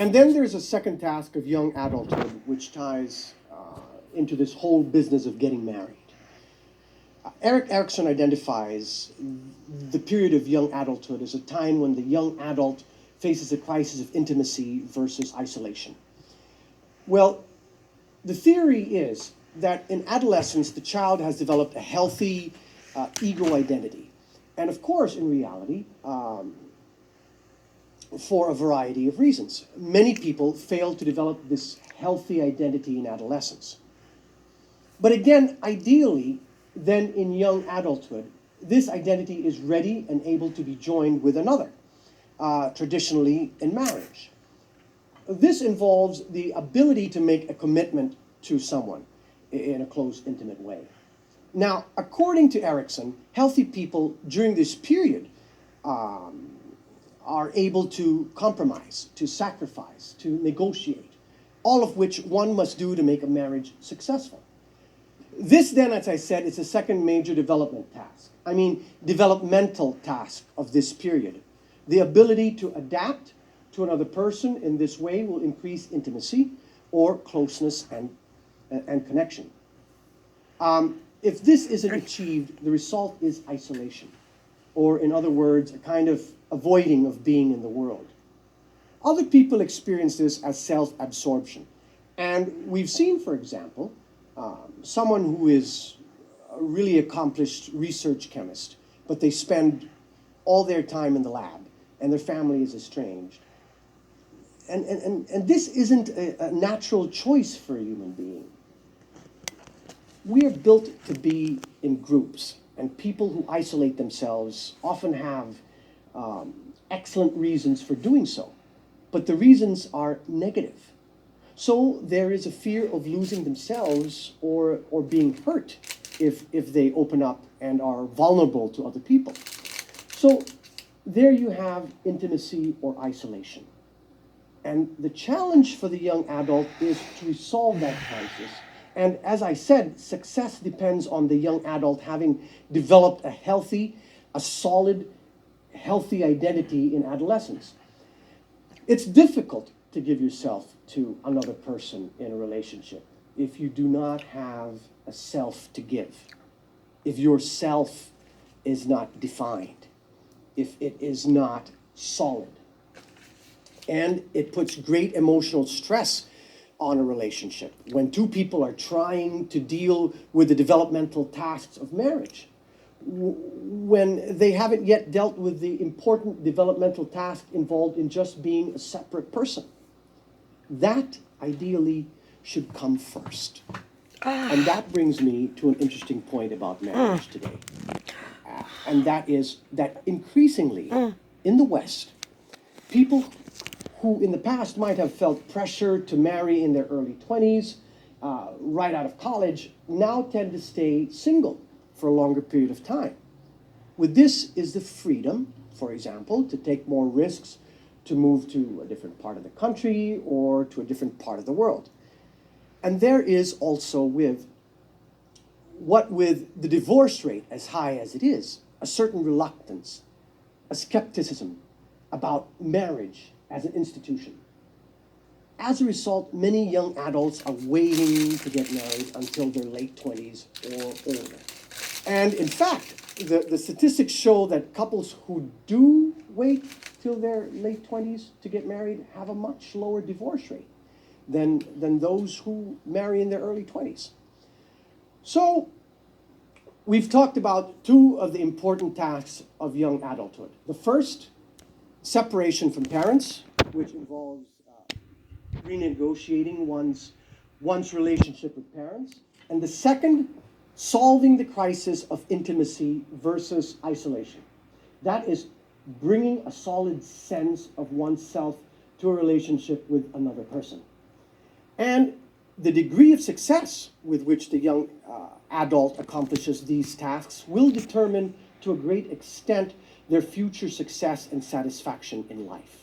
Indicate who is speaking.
Speaker 1: And then there's a second task of young adulthood, which ties into this whole business of getting married. Erik Erikson identifies the period of young adulthood as a time when the young adult faces a crisis of intimacy versus isolation. Well, the theory is that in adolescence, the child has developed a healthy ego identity. And of course, in reality, for a variety of reasons. Many people fail to develop this healthy identity in adolescence. But again, ideally, then in young adulthood, this identity is ready and able to be joined with another, traditionally in marriage. This involves the ability to make a commitment to someone in a close, intimate way. Now, according to Erikson, healthy people during this period are able to compromise, to sacrifice, to negotiate, all of which one must do to make a marriage successful. This then, as I said, is the second major developmental task of this period. The ability to adapt to another person in this way will increase intimacy or closeness and connection. If this isn't achieved, the result is isolation, or in other words, a kind of avoiding of being in the world. Other people experience this as self-absorption. And we've seen, for example, someone who is a really accomplished research chemist, but they spend all their time in the lab, and their family is estranged. And this isn't a natural choice for a human being. We are built to be in groups, and people who isolate themselves often have excellent reasons for doing so, but the reasons are negative. So there is a fear of losing themselves or being hurt if they open up and are vulnerable to other people. So there you have intimacy or isolation. And the challenge for the young adult is to resolve that crisis. And as I said, success depends on the young adult having developed a solid, healthy identity in adolescence. It's difficult to give yourself to another person in a relationship if you do not have a self to give, if your self is not defined, if it is not solid. And it puts great emotional stress on a relationship when two people are trying to deal with the developmental tasks of marriage, when they haven't yet dealt with the important developmental task involved in just being a separate person. That, ideally, should come first. And that brings me to an interesting point about marriage today. And that is that increasingly, in the West, people who in the past might have felt pressure to marry in their early 20s, right out of college, now tend to stay single for a longer period of time. With this is the freedom, for example, to take more risks, to move to a different part of the country or to a different part of the world. And there is also with the divorce rate as high as it is, a certain reluctance, a skepticism about marriage as an institution. As a result, many young adults are waiting to get married until their late 20s or older. And in fact, the statistics show that couples who do wait till their late 20s to get married have a much lower divorce rate than those who marry in their early 20s. So we've talked about two of the important tasks of young adulthood. The first, separation from parents, which involves renegotiating one's relationship with parents. And the second, solving the crisis of intimacy versus isolation. That is bringing a solid sense of oneself to a relationship with another person. And the degree of success with which the young adult accomplishes these tasks will determine to a great extent their future success and satisfaction in life.